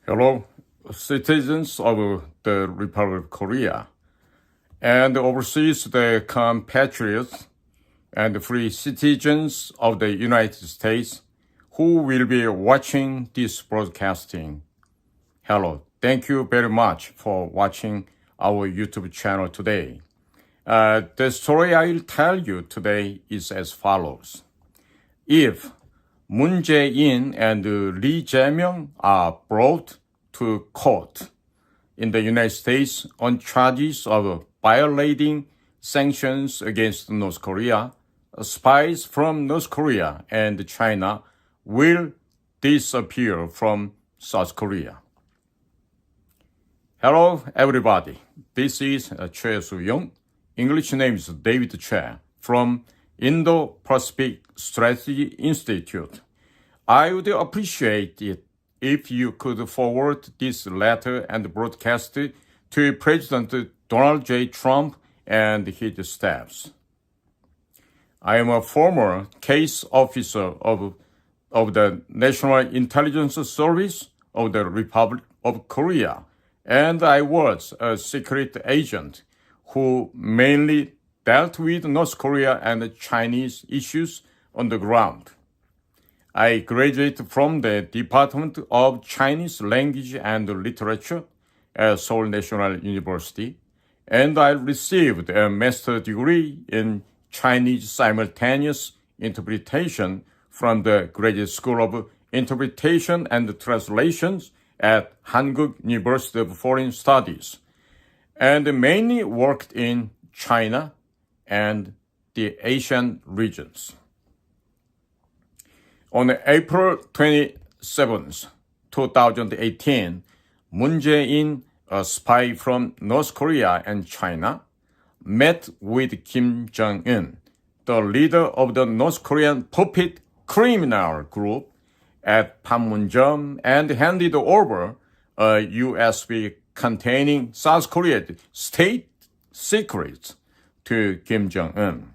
Hello, citizens of the Republic of Korea and overseas the compatriots and free citizens of the United States who will be watching this broadcasting. Hello, thank you very much for watching our YouTube channel today. The story I'll tell you today is as follows. If Moon Jae and Lee Jae are brought to court in the United States on charges of violating sanctions against North Korea, spies from North Korea and China will disappear from South Korea. Hello, everybody. This is Choi English name is David Choi from Indo-Pacific Strategy Institute. I would appreciate it if you could forward this letter and broadcast it to President Donald J. Trump and his staffs. I am a former case officer of the National Intelligence Service of the Republic of Korea, and I was a secret agent who mainly dealt with North Korea and Chinese issues on the ground. I graduated from the Department of Chinese Language and Literature at Seoul National University, and I received a master's degree in Chinese simultaneous interpretation from the Graduate School of Interpretation and Translations at Hankuk University of Foreign Studies, and mainly worked in China and the Asian regions. On April 27, 2018, Moon Jae, a spy from North Korea and China, met with Kim Jong-un, the leader of the North Korean puppet criminal group, at Panmunjom and handed over a USB containing South Korea's state secrets to Kim Jong-un.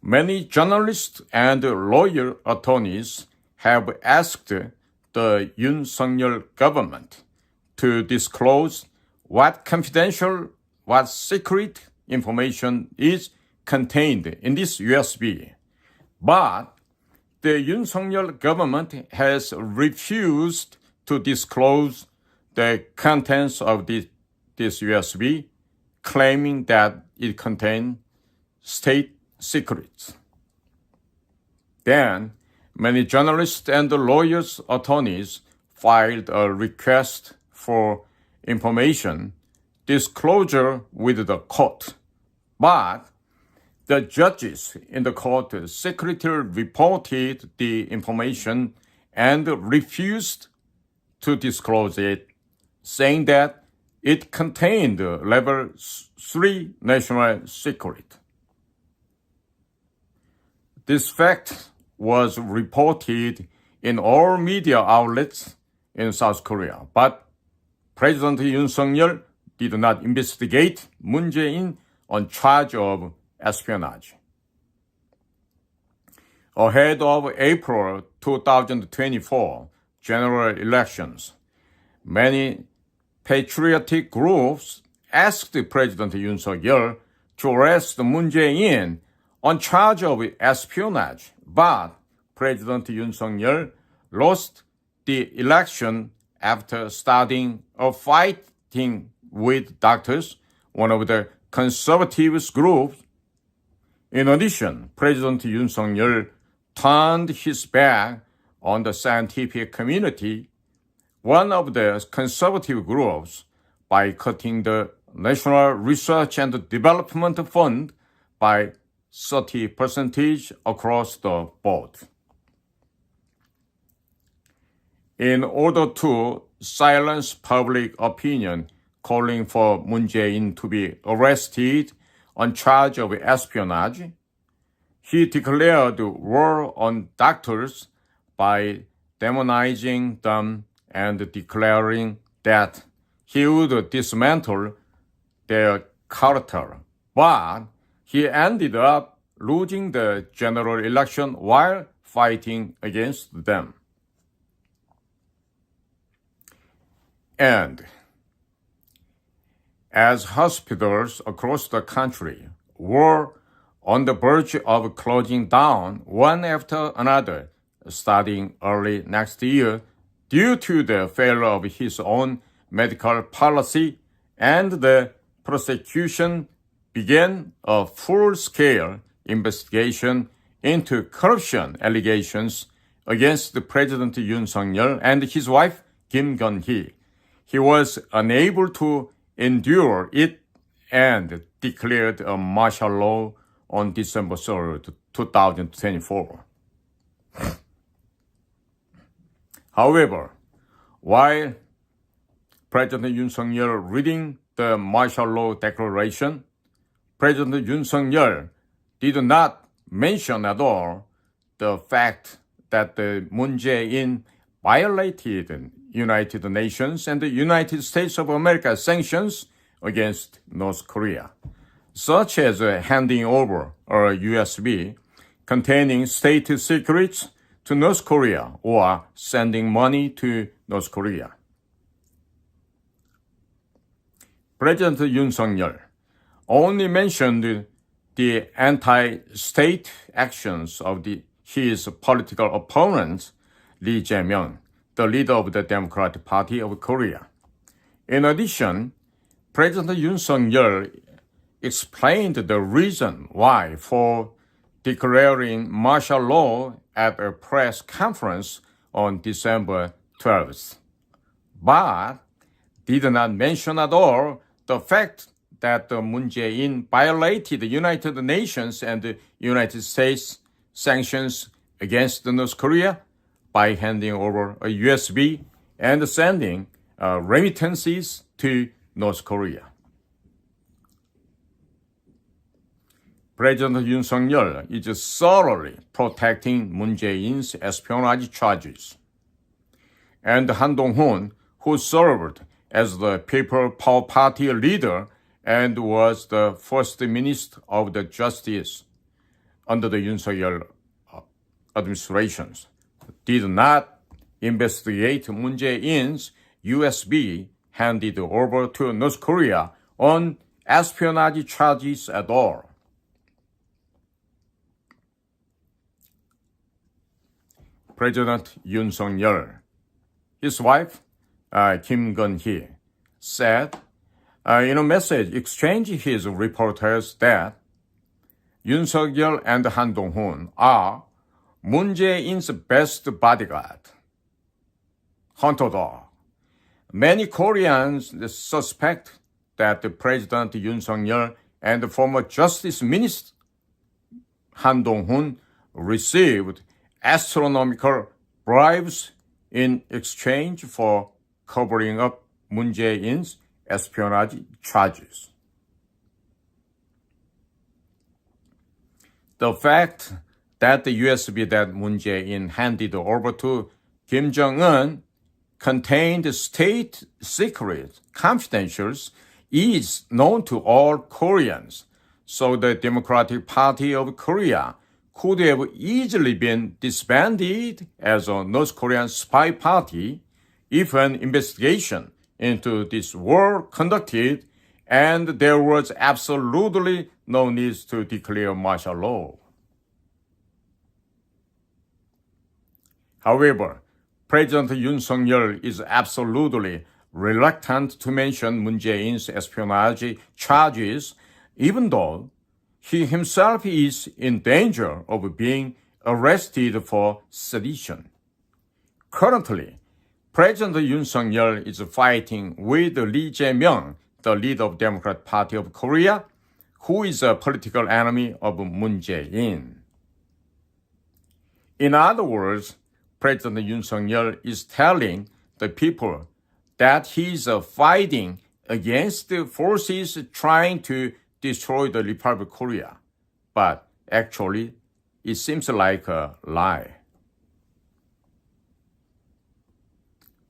Many journalists and lawyer attorneys have asked the Yoon Suk-yeol government to disclose what confidential, what secret information is contained in this USB. But the Yoon Suk-yeol government has refused to disclose the contents of this USB, claiming that it contains state secrets. Then, many journalists and lawyers, attorneys filed a request for information disclosure with the court. But the judges in the court secretly reported the information and refused to disclose it, saying that it contained level 3 national secret. This fact was reported in all media outlets in South Korea, but President Yoon Suk-yeol did not investigate Moon Jae on charge of espionage. Ahead of April 2024 general elections, many patriotic groups asked President Yoon Suk-yeol to arrest Moon Jae on charge of espionage, but President Yoon Suk-yeol lost the election after starting a fighting with doctors, one of the conservative groups. In addition, President Yoon Suk-yeol turned his back on the scientific community, one of the conservative groups, by cutting the National Research and Development Fund by 30% across the board. In order to silence public opinion calling for Moon Jae to be arrested on charge of espionage, he declared war on doctors by demonizing them and declaring that he would dismantle their character. But he ended up losing the general election while fighting against them. And as hospitals across the country were on the verge of closing down one after another starting early next year due to the failure of his own medical policy, and the prosecution began a full-scale investigation into corruption allegations against President Yoon Suk-yeol and his wife Kim Gun-hee. He was unable to endure it and declared a martial law on December 3rd, 2024. However, while President Yoon Suk-yeol reading the martial law declaration, President Yoon Suk-yeol did not mention at all the fact that the Moon Jae violated United Nations and the United States of America sanctions against North Korea, such as handing over a USB containing state secrets to North Korea or sending money to North Korea. President Yoon Suk-yeol only mentioned the anti-state actions of his political opponent, Lee Jae, the leader of the Democratic Party of Korea. In addition, President Yoon Suk-yeol explained the reason why for declaring martial law at a press conference on December 12th, but did not mention at all the fact that Moon Jae violated the United Nations and the United States sanctions against North Korea by handing over a USB and sending remittances to North Korea. President Yoon Suk-yeol is thoroughly protecting Moon Jae-in's espionage charges. And Han Dong-hoon, who served as the People Power Party leader and was the first minister of the Justice under the Yoon Suk-yeol administrations, did not investigate Moon Jae-in's USB handed over to North Korea on espionage charges at all. President Yoon Suk-yeol, his wife, Kim Gun-hee, said in a message exchanged with reporters that Yoon Suk-yeol and Han Dong-hoon are Moon Jae-in's best bodyguard, hunter dog. Many Koreans suspect that President Yoon Suk-yeol and former Justice Minister Han Dong-hoon received astronomical bribes in exchange for covering up Moon Jae-in's espionage charges. The fact that the USB that Moon Jae-in handed over to Kim Jong-un contained state secret confidentials is known to all Koreans, so the Democratic Party of Korea could have easily been disbanded as a North Korean spy party if an investigation into this were conducted and there was absolutely no need to declare martial law. However, President Yoon Suk-yeol is absolutely reluctant to mention Moon Jae-in's espionage charges, even though he himself is in danger of being arrested for sedition. Currently, President Yoon Suk-yeol is fighting with Lee Jae, the leader of the Democratic Party of Korea, who is a political enemy of Moon Jae-in. In other words, President Yoon Suk-yeol is telling the people that he is fighting against the forces trying to destroy the Republic of Korea. But actually, it seems like a lie.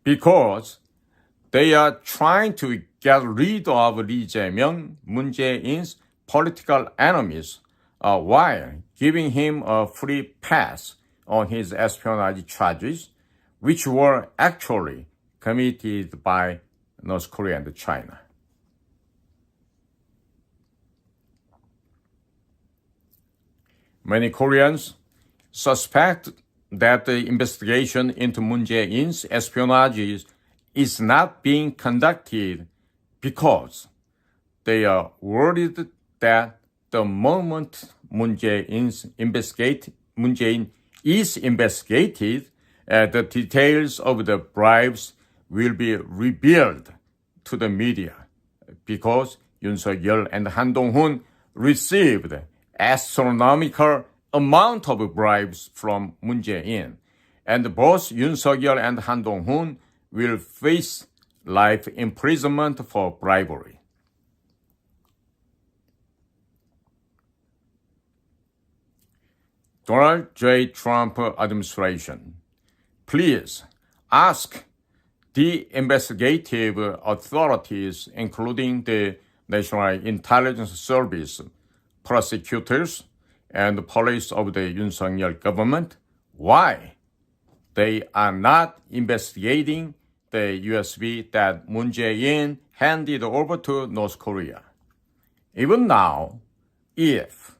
Because they are trying to get rid of Lee Jae, Moon Jae-in's political enemies, while giving him a free pass on his espionage charges, which were actually committed by North Korea and China. Many Koreans suspect that the investigation into Moon Jae-in's espionage is not being conducted because they are worried that the moment Moon Jae-in is investigated, the details of the bribes will be revealed to the media because Yoon Suk-yeol and Han Dong-hoon received astronomical amount of bribes from Moon Jae-in, and both Yoon Suk-yeol and Han Dong-hoon will face life imprisonment for bribery. Donald J. Trump administration, please ask the investigative authorities, including the National Intelligence Service, prosecutors, and police of the Yoon Suk-yeol government, why they are not investigating the USB that Moon Jae-in handed over to North Korea. Even now, if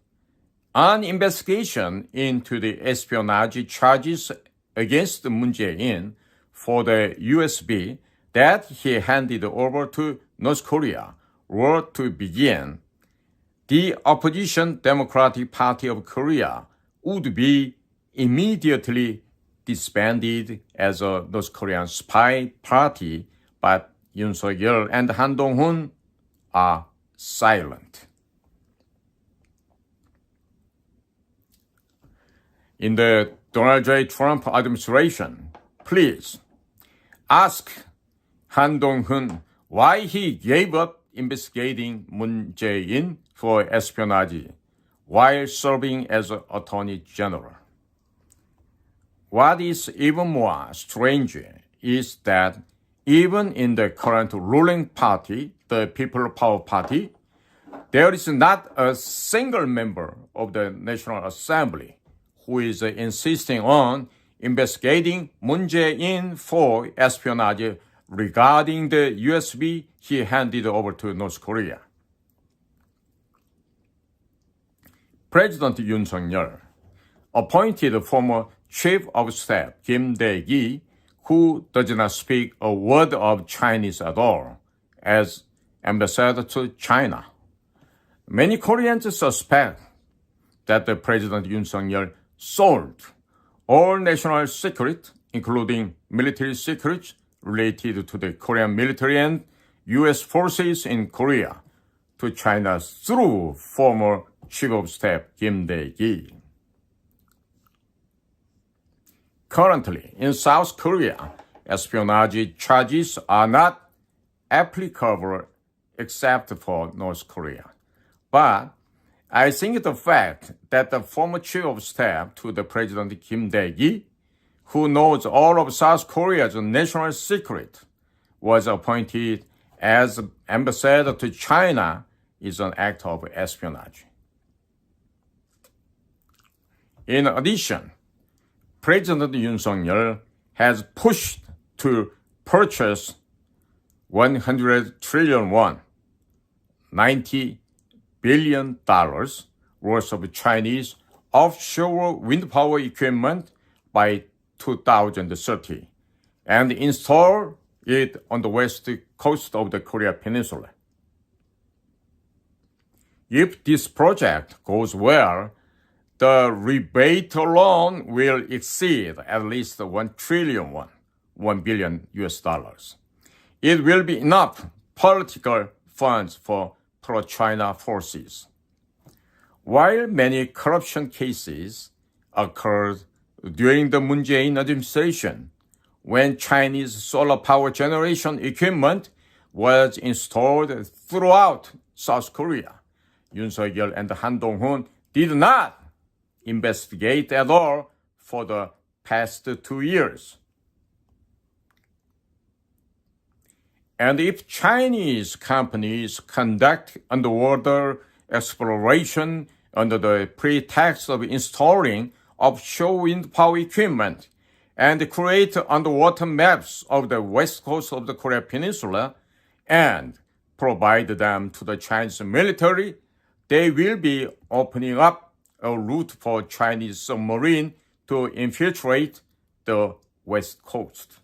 an investigation into the espionage charges against Moon Jae-in for the USB that he handed over to North Korea were to begin, the opposition Democratic Party of Korea would be immediately disbanded as a North Korean spy party, but Yoon Suk-yeol and Han Dong-hoon are silent. In the Donald J. Trump administration, please ask Han Dong-hoon why he gave up investigating Moon Jae-in for espionage while serving as Attorney General. What is even more strange is that even in the current ruling party, the People Power Party, there is not a single member of the National Assembly who is insisting on investigating Moon Jae-in for espionage regarding the USB he handed over to North Korea. President Yoon Suk-yeol appointed former Chief of Staff Kim Dae-gi, who does not speak a word of Chinese at all, as ambassador to China. Many Koreans suspect that the President Yoon Suk-yeol sold all national secrets, including military secrets related to the Korean military and U.S. forces in Korea, to China through former Chief of Staff Kim Dae-gi. Currently, in South Korea, espionage charges are not applicable except for North Korea. But I think the fact that the former Chief of Staff to the President Kim Dae-gi, who knows all of South Korea's national secret, was appointed as ambassador to China is an act of espionage. In addition, President Yoon Suk-yeol has pushed to purchase 100 trillion won, $90 billion worth of Chinese offshore wind power equipment by 2030 and install it on the west coast of the Korea Peninsula. If this project goes well, the rebate alone will exceed at least 1 trillion won, $1 billion US. It will be enough political funds for pro-China forces. While many corruption cases occurred during the Moon Jae-in administration, when Chinese solar power generation equipment was installed throughout South Korea, Yoon Suk-yeol and Han Dong-hoon did not investigate at all for the past 2 years. And if Chinese companies conduct underwater exploration under the pretext of installing offshore wind power equipment and create underwater maps of the west coast of the Korea Peninsula, and provide them to the Chinese military, they will be opening up a route for Chinese submarine to infiltrate the West Coast.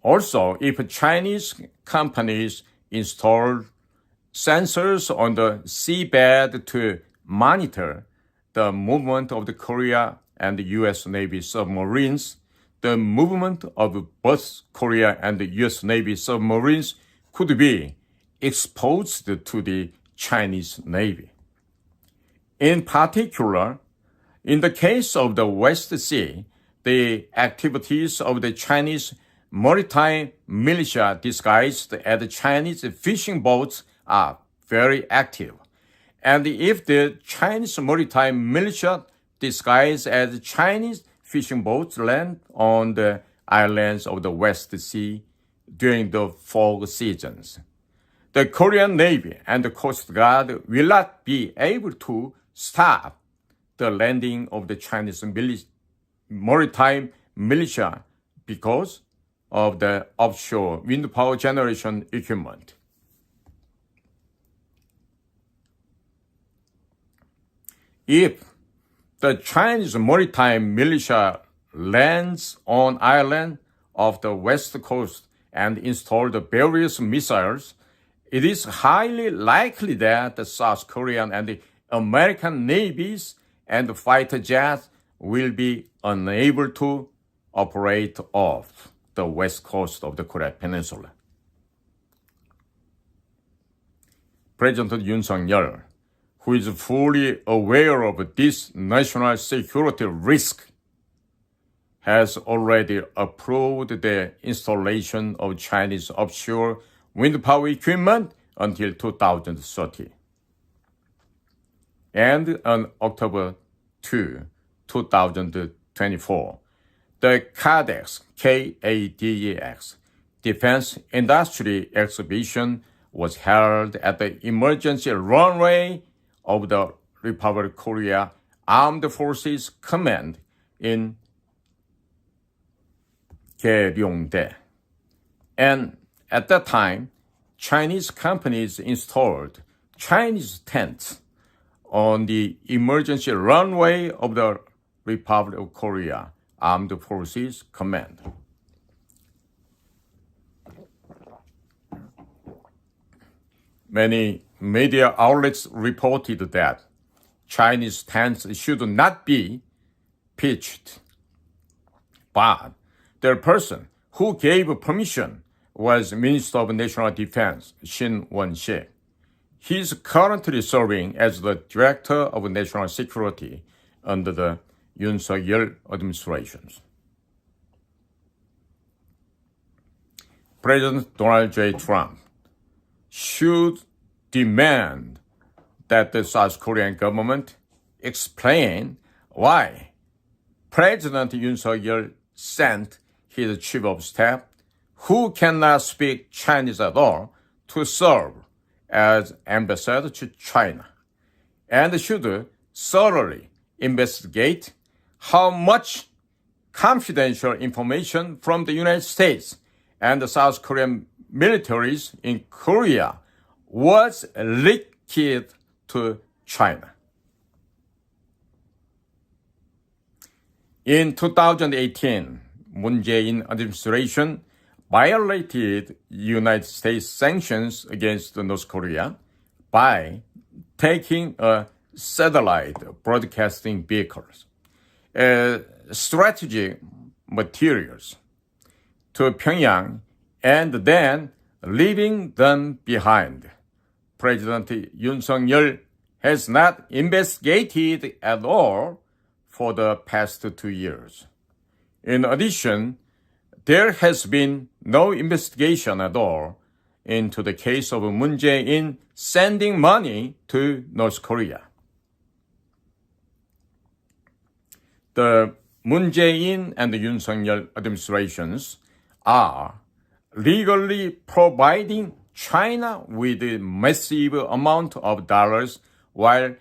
Also, if Chinese companies install sensors on the seabed to monitor the movement of the Korea and the U.S. Navy submarines, the movement of both Korea and the U.S. Navy submarines could be exposed to the Chinese Navy. In particular, in the case of the West Sea, the activities of the Chinese maritime militia disguised as Chinese fishing boats are very active. And if the Chinese maritime militia disguised as Chinese fishing boats land on the islands of the West Sea during the fog seasons, the Korean Navy and the Coast Guard will not be able to stop the landing of the Chinese maritime militia because of the offshore wind power generation equipment. If the Chinese maritime militia lands on island of the west coast and install the various missiles, it is highly likely that the South Korean and the American navies and the fighter jets will be unable to operate off the west coast of the Korean Peninsula. President Yoon Suk-yeol, who is fully aware of this national security risk, has already approved the installation of Chinese offshore wind power equipment until 2030. And on October 2, 2024, the KADEX, KADEX, Defense Industry Exhibition was held at the emergency runway of the Republic of Korea Armed Forces Command in Gyeongdae. And at that time, Chinese companies installed Chinese tents on the emergency runway of the Republic of Korea Armed Forces Command. Many media outlets reported that Chinese tents should not be pitched, but the person who gave permission was Minister of National Defense, Shin Won-shik. He is currently serving as the Director of National Security under the Yoon Suk-yeol administration. President Donald J. Trump should demand that the South Korean government explain why President Yoon Suk-yeol sent his chief of staff, who cannot speak Chinese at all, to serve as ambassador to China, and should thoroughly investigate how much confidential information from the United States and the South Korean militaries in Korea was leaked to China. In 2018, Moon Jae administration violated United States sanctions against North Korea by taking a satellite broadcasting vehicles, strategic materials to Pyongyang and then leaving them behind. President Yoon Suk-yeol has not investigated at all for the past 2 years. In addition, there has been no investigation at all into the case of Moon Jae sending money to North Korea. The Moon Jae and the Yoon Suk-yeol administrations are legally providing China with a massive amount of dollars while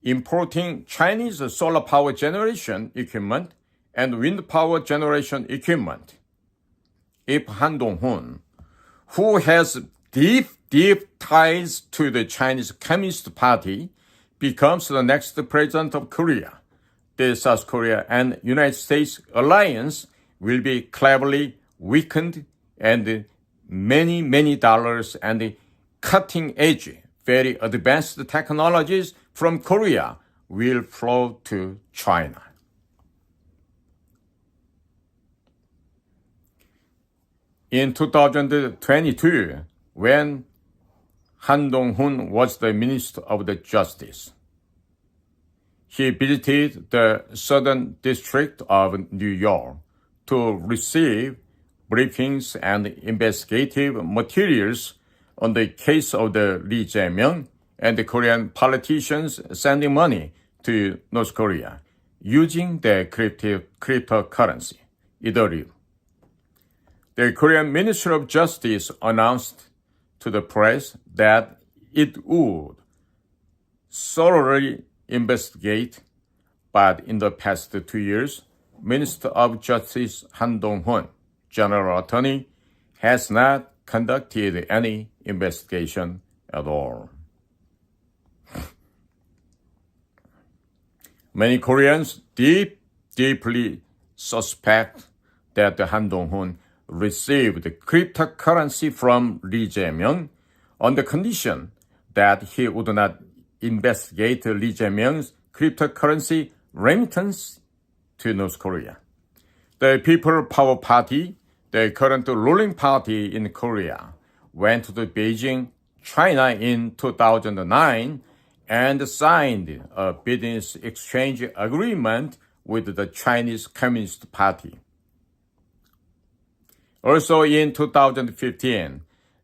importing Chinese solar power generation equipment and wind power generation equipment. if Han Dong-hoon, who has deep ties to the Chinese Communist Party, becomes the next president of Korea, the South Korea and United States alliance will be cleverly weakened and many dollars and cutting-edge, very advanced technologies from Korea will flow to China. In 2022, when Han Dong-hoon was the Minister of the Justice, he visited the Southern District of New York to receive briefings and investigative materials on the case of the Lee Jae and the Korean politicians sending money to North Korea using the cryptocurrency, Ethereum. The Korean Ministry of Justice announced to the press that it would thoroughly investigate, but in the past 2 years, Minister of Justice Han Dong-hoon, General Attorney, has not conducted any investigation at all. Many Koreans deeply suspect that Han Dong-hoon received cryptocurrency from Lee Jae on the condition that he would not investigate Lee Jae-myung's cryptocurrency remittance to North Korea. The People Power Party, the current ruling party in Korea, went to Beijing, China in 2009 and signed a business exchange agreement with the Chinese Communist Party. Also in 2015,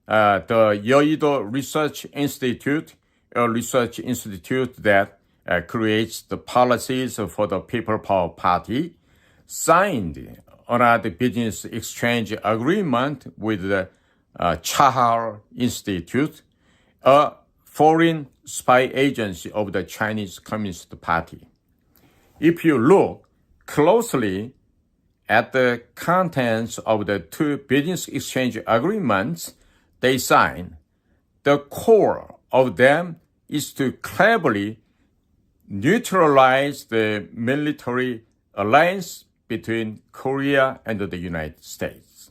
the Yeouido Research Institute, a research institute that creates the policies for the People Power Party, signed another business exchange agreement with the Chahar Institute, a foreign spy agency of the Chinese Communist Party. If you look closely at the contents of the two business exchange agreements they signed, the core of them is to cleverly neutralize the military alliance between Korea and the United States.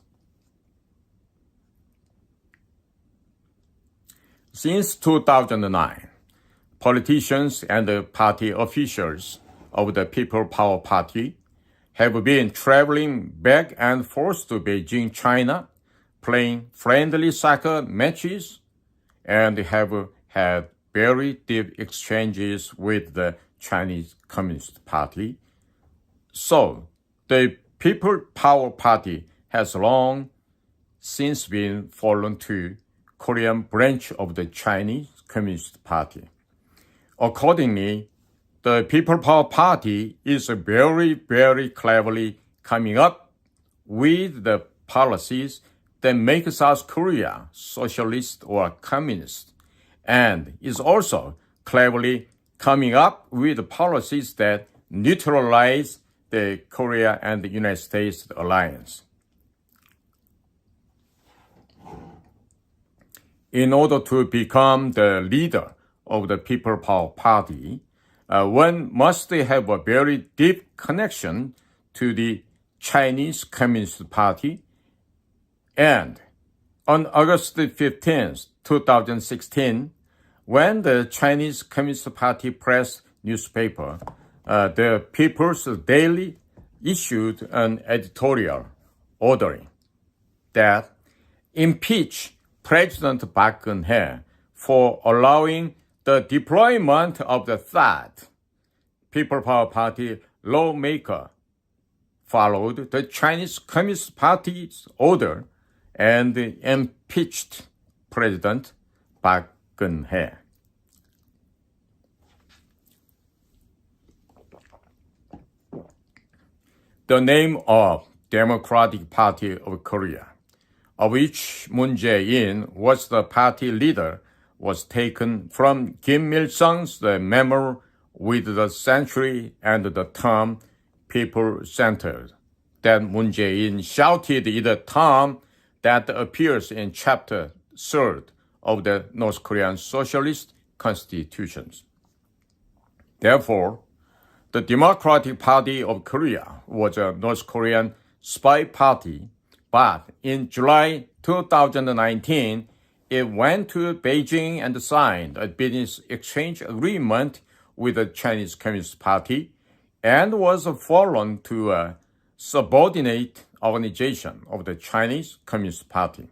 Since 2009, politicians and party officials of the People Power Party have been traveling back and forth to Beijing, China, playing friendly soccer matches, and have had very deep exchanges with the Chinese Communist Party. So, the People Power Party has long since been fallen to Korean branch of the Chinese Communist Party. Accordingly, the People Power Party is very cleverly coming up with the policies that make South Korea socialist or communist, and is also cleverly coming up with policies that neutralize the Korea and the United States alliance. In order to become the leader of the People Power Party, one must have a very deep connection to the Chinese Communist Party. And on August 15, 2016, when the Chinese Communist Party press newspaper, the People's Daily, issued an editorial ordering that impeach President Park Geun-hye for allowing the deployment of the third People Power Party lawmaker, followed the Chinese Communist Party's order and impeached President Park Geun-hye. The name of Democratic Party of Korea, of which Moon Jae was the party leader, was taken from Kim Il-sung's memoir with the century and the term people-centered, that Moon Jae shouted in the term that appears in Chapter 3 of the North Korean Socialist Constitutions. Therefore, the Democratic Party of Korea was a North Korean spy party, but in July 2019, it went to Beijing and signed a business exchange agreement with the Chinese Communist Party and was fallen to a subordinate organization of the Chinese Communist Party.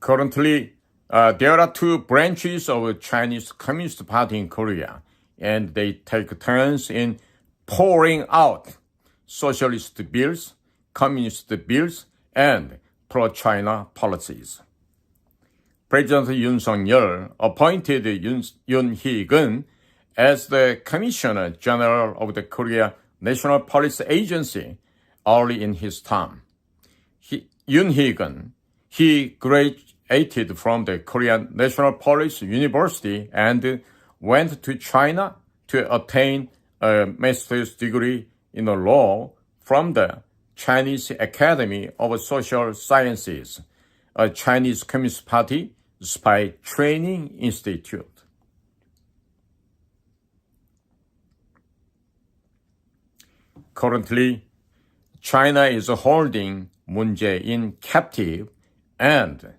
Currently, there are two branches of the Chinese Communist Party in Korea, and they take turns in pouring out socialist bills, communist bills, and pro-China policies. President Yoon Suk-yeol appointed Yoon Hee-gun as the Commissioner General of the Korea National Police Agency early in his term. Yoon Hee-gun, he graduated from the Korean National Police University and went to China to obtain a master's degree in law from the Chinese Academy of Social Sciences, a Chinese Communist Party spy training institute. Currently, China is holding Moon Jae captive, and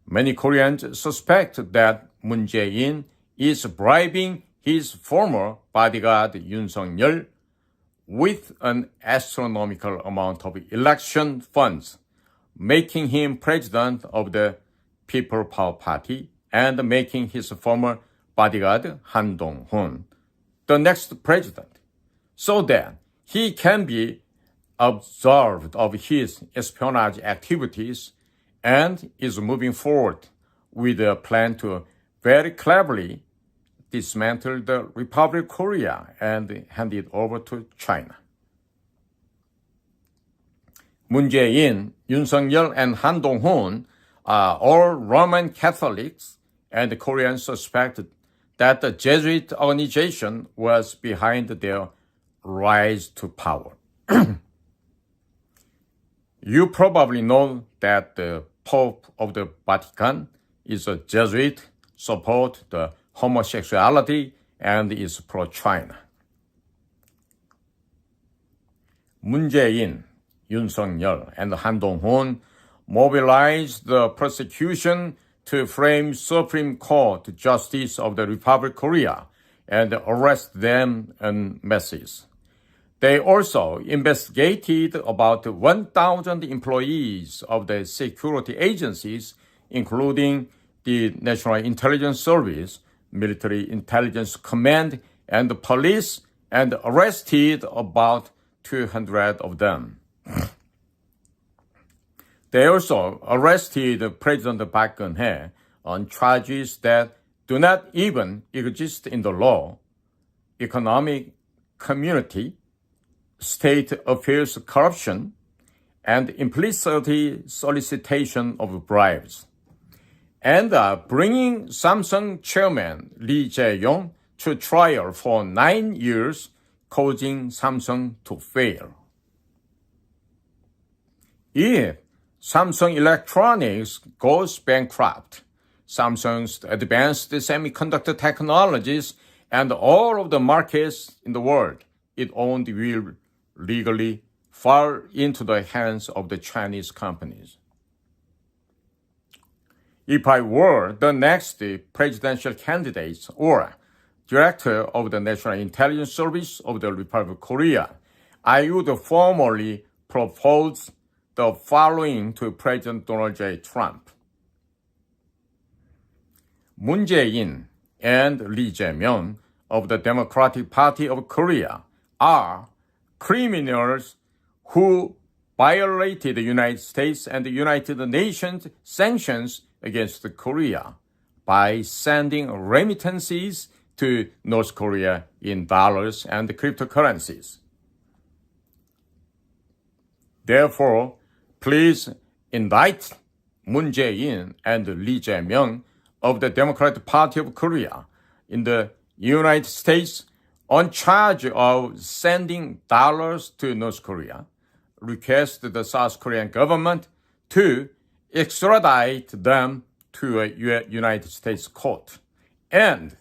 many Koreans suspect that Moon Jae is bribing his former bodyguard Yoon Suk-yeol with an astronomical amount of election funds, making him president of the People Power Party and making his former bodyguard Han Dong-hoon the next president, so that he can be observed of his espionage activities and is moving forward with a plan to very cleverly dismantle the Republic of Korea and hand it over to China. Moon Jae-in, Yoon Suk-yeol, and Han Dong-hoon are all Roman Catholics, and Koreans suspect that the Jesuit organization was behind their rise to power. You probably know that the Pope of the Vatican is a Jesuit, supports the homosexuality, and is pro-China. Moon Jae-in, Yoon Suk-yeol, and Han Dong-hoon mobilized the prosecution to frame Supreme Court Justice of the Republic of Korea and arrest them en masse. They also investigated about 1,000 employees of the security agencies, including the National Intelligence Service, Military Intelligence Command, and the police, and arrested about 200 of them. They also arrested President Park Geun-hye on charges that do not even exist in the law: economic community, state affairs corruption, and implicit solicitation of bribes, and bringing Samsung chairman Lee Jae to trial for 9 years, causing Samsung to fail. If Samsung Electronics goes bankrupt, Samsung's advanced semiconductor technologies and all of the markets in the world it owned will legally fall into the hands of the Chinese companies. If I were the next presidential candidate or director of the National Intelligence Service of the Republic of Korea, I would formally propose the following to President Donald J. Trump. Moon Jae-in and Lee Jae of the Democratic Party of Korea are criminals who violated the United States and the United Nations sanctions against Korea by sending remittances to North Korea in dollars and cryptocurrencies. Therefore, please indict Moon Jae-in and Lee Jae of the Democratic Party of Korea in the United States on charge of sending dollars to North Korea, request the South Korean government to extradite them to a United States court and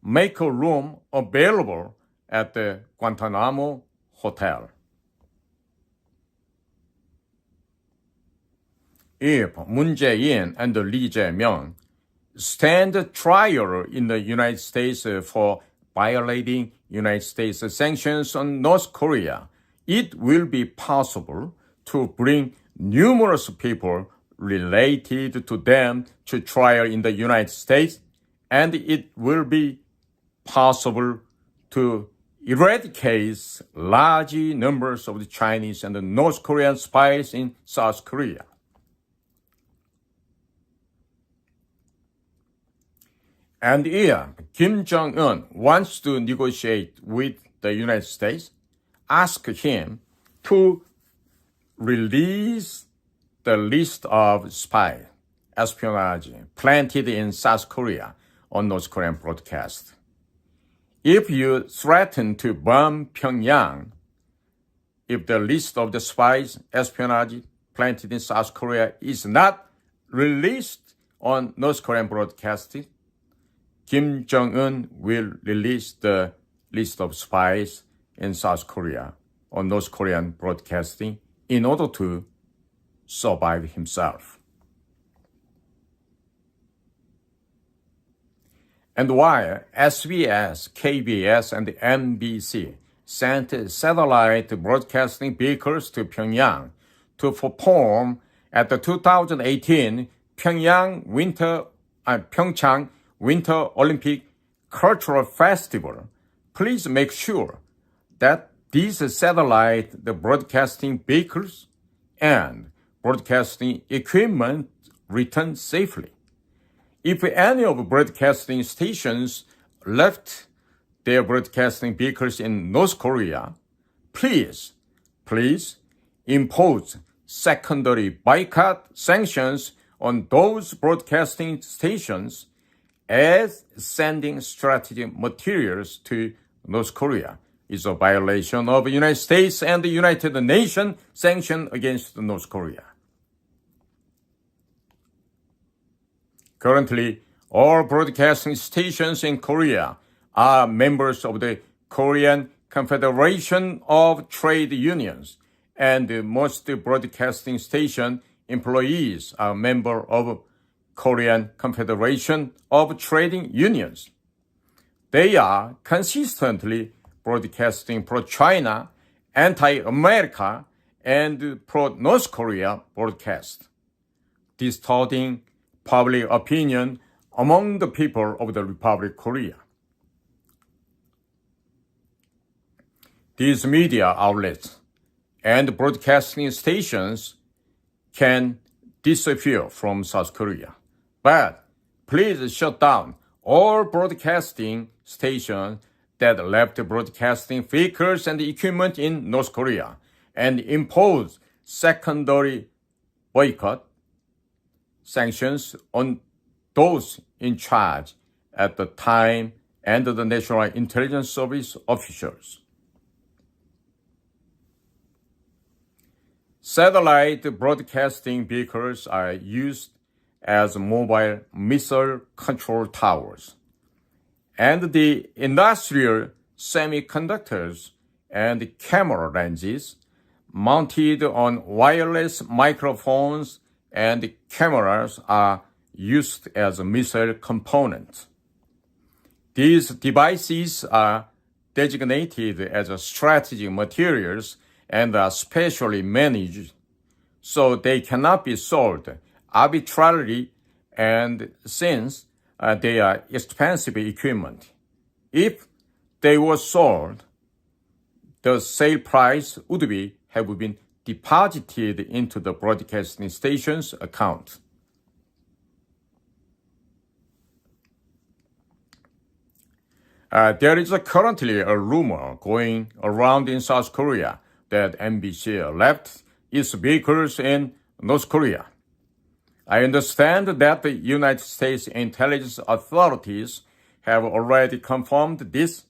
make a room available at the Guantanamo Hotel. If Moon Jae and Lee Jae stand trial in the United States for violating United States sanctions on North Korea, it will be possible to bring numerous people related to them to trial in the United States, and it will be possible to eradicate large numbers of the Chinese and the North Korean spies in South Korea. And if Kim Jong-un wants to negotiate with the United States, ask him to release the list of spy espionage planted in South Korea on North Korean broadcast. If you threaten to bomb Pyongyang, if the list of the spies espionage planted in South Korea is not released on North Korean broadcast, Kim Jong-un will release the list of spies in South Korea on North Korean broadcasting in order to survive himself. And while SBS, KBS, and NBC sent satellite broadcasting vehicles to Pyongyang to perform at the 2018 Pyeongchang Winter Olympic Cultural Festival, please make sure that these satellite broadcasting vehicles and broadcasting equipment return safely. If any of broadcasting stations left their broadcasting vehicles in North Korea, please impose secondary boycott sanctions on those broadcasting stations as sending strategic materials to North Korea is a violation of the United States and the United Nations sanctions against North Korea. Currently, all broadcasting stations in Korea are members of the Korean Confederation of Trade Unions, and most broadcasting station employees are members of Korean Confederation of Trading Unions. They are consistently broadcasting pro-China, anti-America, and pro-North Korea broadcast, distorting public opinion among the people of the Republic of Korea. These media outlets and broadcasting stations can disappear from South Korea, but please shut down all broadcasting stations that left broadcasting vehicles and equipment in North Korea and impose secondary boycott sanctions on those in charge at the time and the National Intelligence Service officials. Satellite broadcasting vehicles are used as mobile missile control towers, and the industrial semiconductors and camera lenses mounted on wireless microphones and cameras are used as missile components. These devices are designated as strategic materials and are specially managed so they cannot be sold arbitrarily, and since they are expensive equipment. If they were sold, the sale price would have been deposited into the broadcasting station's account. There is currently a rumor going around in South Korea that MBC left its vehicles in North Korea. I understand that the United States intelligence authorities have already confirmed this,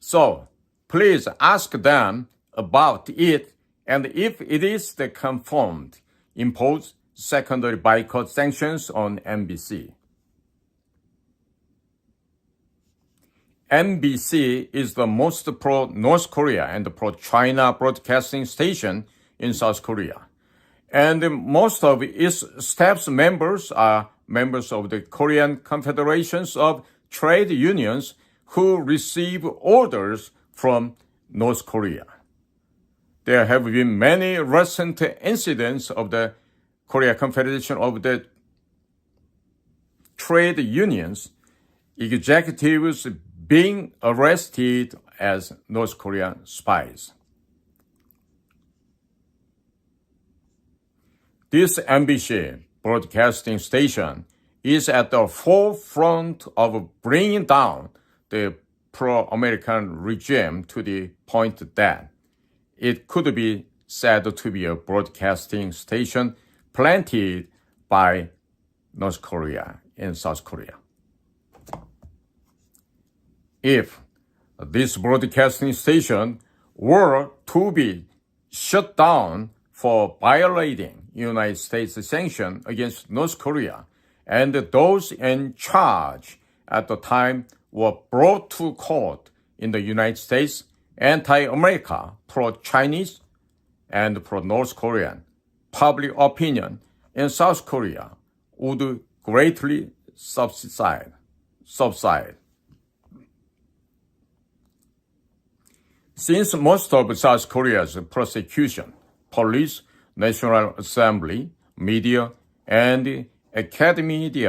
So, please ask them about it, and if it is confirmed, impose secondary boycott sanctions on MBC. MBC is the most pro-North Korea and pro-China broadcasting station in South Korea. And most of its staff's members are members of the Korean Confederations of Trade Unions who receive orders from North Korea. There have been many recent incidents of the Korea Confederation of the Trade Unions executives being arrested as North Korean spies. This MBC broadcasting station is at the forefront of bringing down the pro-American regime to the point that it could be said to be a broadcasting station planted by North Korea in South Korea. If this broadcasting station were to be shut down for violating United States sanctions against North Korea, and those in charge at the time were brought to court in the United States, anti-America, pro-Chinese, and pro-North Korean public opinion in South Korea would greatly subside. Since most of South Korea's prosecution, police, National Assembly, media, and academic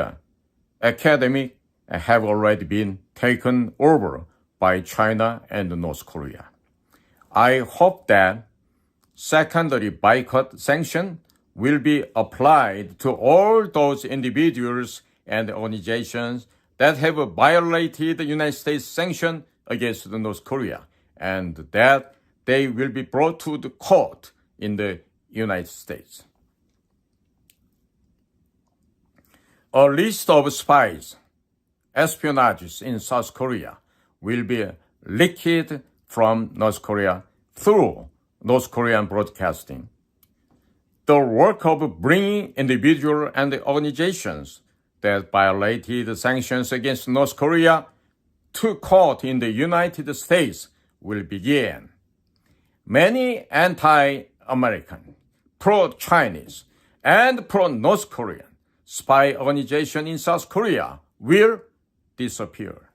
have already been taken over by China and North Korea. I hope that secondary boycott sanction will be applied to all those individuals and organizations that have violated the United States sanctions against North Korea, and that they will be brought to the court in the United States. A list of spies, espionage in South Korea will be leaked from North Korea through North Korean broadcasting. The work of bringing individuals and organizations that violated the sanctions against North Korea to court in the United States will begin. Many anti-American, pro-Chinese, and pro-North Korean spy organizations in South Korea will disappear.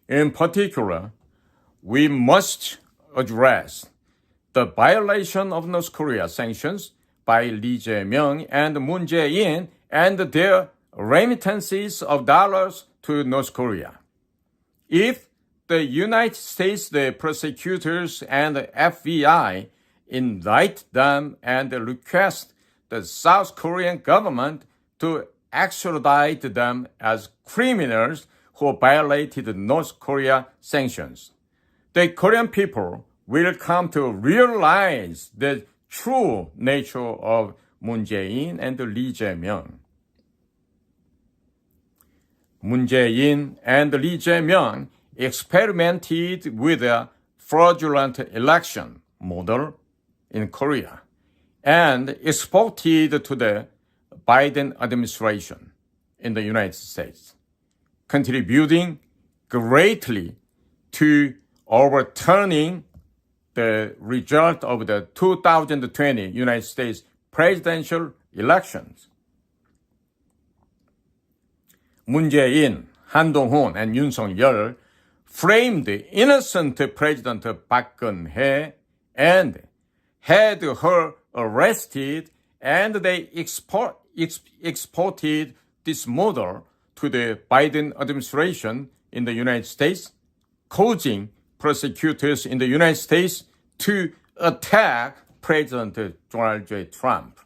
In particular, we must address the violation of North Korea sanctions by Lee Jae and Moon Jae and their remittances of dollars to North Korea. If the United States, the prosecutors, and the FBI indict them and request the South Korean government to extradite them as criminals who violated North Korea sanctions, the Korean people will come to realize the true nature of Moon Jae and Lee Jae. Moon Jae and Lee Jae experimented with a fraudulent election model in Korea and exported to the Biden administration in the United States, contributing greatly to overturning the result of the 2020 United States presidential elections. Moon Jae-in, Han Dong-hoon, and Yoon Suk-yeol framed innocent President Park Geun-hye and had her arrested, and they exported this model to the Biden administration in the United States, causing prosecutors in the United States to attack President Donald J. Trump.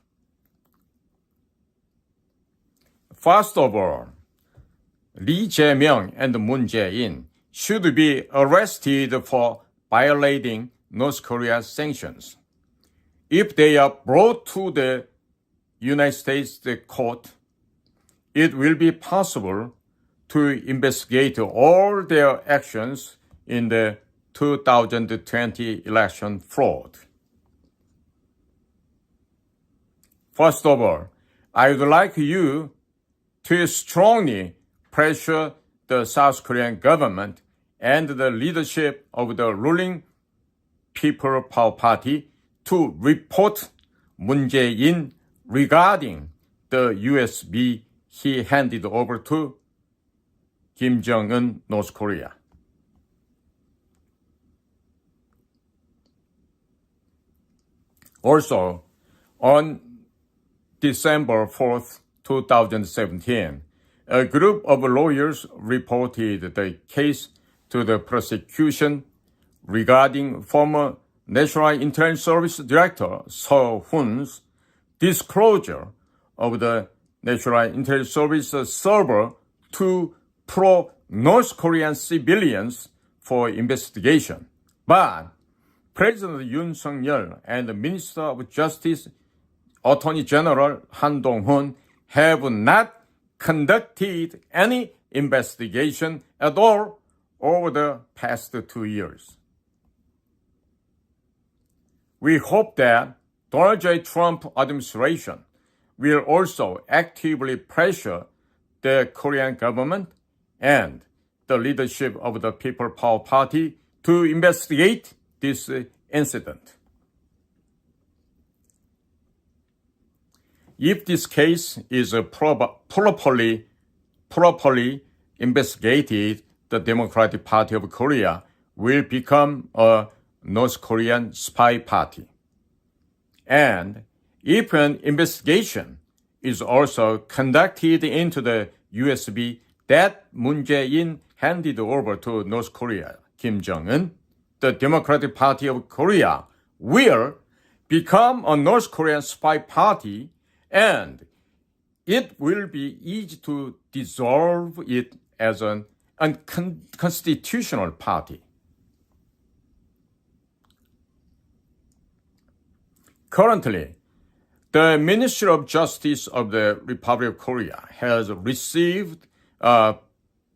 First of all, Lee Jae and Moon Jae should be arrested for violating North Korea's sanctions. If they are brought to the United States court, it will be possible to investigate all their actions in the 2020 election fraud. First of all, I would like you to strongly pressure the South Korean government and the leadership of the ruling People Power Party to report Moon Jae regarding the USB he handed over to Kim Jong-un, North Korea. Also, on December 4th, 2017, a group of lawyers reported the case to the prosecution regarding former National Intelligence Service Director Seo Hoon's disclosure of the National Intelligence Service server to pro-North Korean civilians for investigation. But President Yoon Suk-yeol and the Minister of Justice, Attorney General Han Dong-hoon have not conducted any investigation at all over the past 2 years. We hope that Donald J. Trump administration will also actively pressure the Korean government and the leadership of the People Power Party to investigate this incident. If this case is properly investigated, the Democratic Party of Korea will become a North Korean spy party. And if an investigation is also conducted into the USB that Moon Jae handed over to North Korea, Kim Jong-un, the Democratic Party of Korea will become a North Korean spy party, and it will be easy to dissolve it as an unconstitutional party. Currently, the Ministry of Justice of the Republic of Korea has received a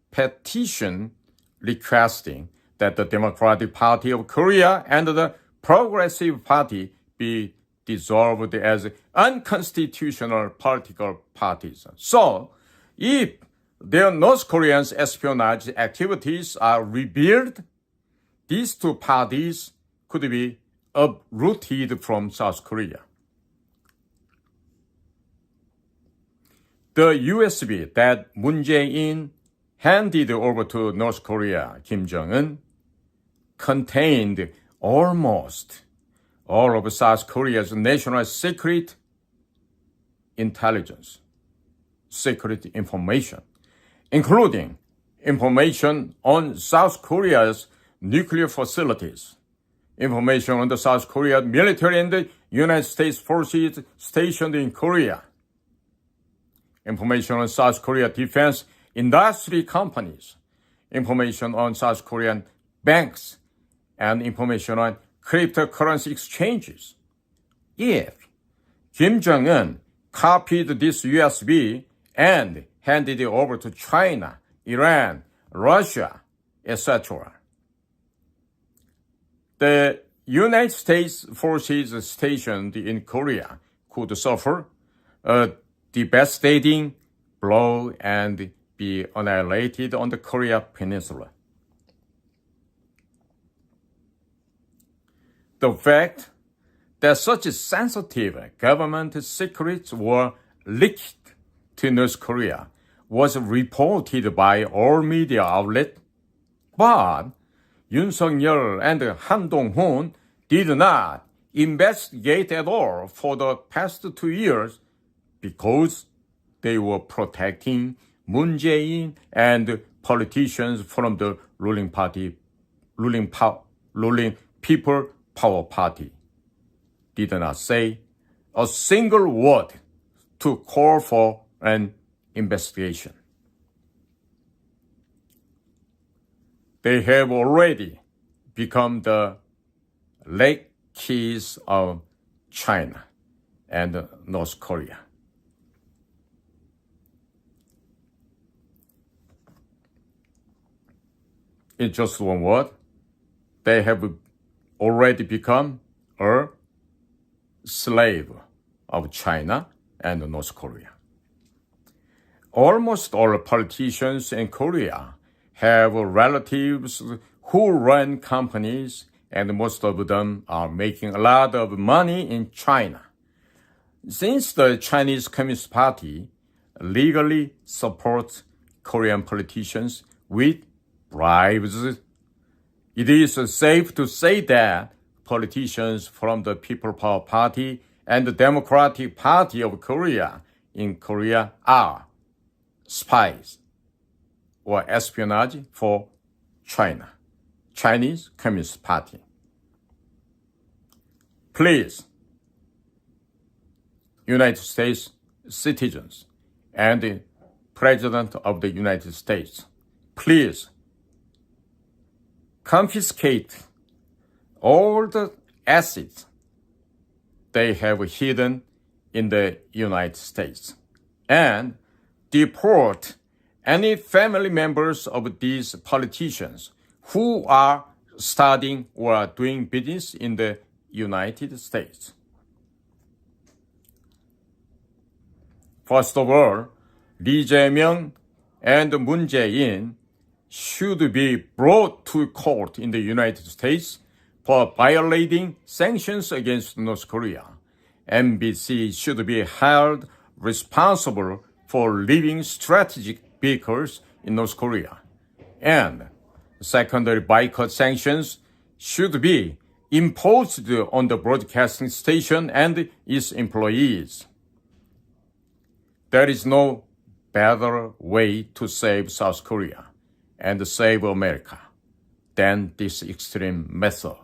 petition requesting that the Democratic Party of Korea and the Progressive Party be dissolved as unconstitutional political parties. So, if their North Korean espionage activities are revealed, these two parties could be uprooted from South Korea. The USB that Moon Jae handed over to North Korea, Kim Jong-un, contained almost all of South Korea's national secret intelligence, secret information, including information on South Korea's nuclear facilities, information on the South Korean military and the United States forces stationed in Korea, information on South Korea defense industry companies, information on South Korean banks, and information on cryptocurrency exchanges. If Kim Jong-un copied this USB and handed it over to China, Iran, Russia, etc., the United States forces stationed in Korea could suffer a devastating blow and be annihilated on the Korea Peninsula. The fact that such sensitive government secrets were leaked to North Korea was reported by all media outlets, but Yoon Suk-yeol and Han Dong-hoon did not investigate at all for the past 2 years because they were protecting Moon Jae and politicians from the ruling People Power Party. Did not say a single word to call for an investigation. They have already become the lackeys of China and North Korea. in just one word, they have already become a slave of China and North Korea. Almost all politicians in Korea have relatives who run companies, and most of them are making a lot of money in China. Since the Chinese Communist Party legally supports Korean politicians with bribes, it is safe to say that politicians from the People Power Party and the Democratic Party of Korea in Korea are spies or espionage for China, Chinese Communist Party. Please, United States citizens and the President of the United States, please confiscate all the assets they have hidden in the United States and deport any family members of these politicians who are studying or doing business in the United States. First of all, Lee Jae and Moon Jae should be brought to court in the United States for violating sanctions against North Korea. MBC should be held responsible for leaving strategic vehicles in North Korea. And secondary boycott sanctions should be imposed on the broadcasting station and its employees. There is no better way to save South Korea and save America than this extreme method.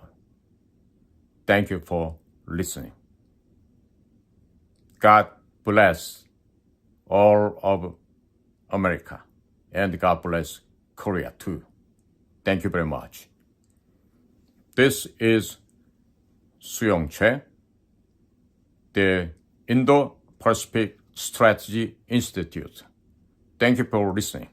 Thank you for listening. God bless all of America, and God bless Korea too. Thank you very much. This is Jae, the Indo-Pacific Strategy Institute. Thank you for listening.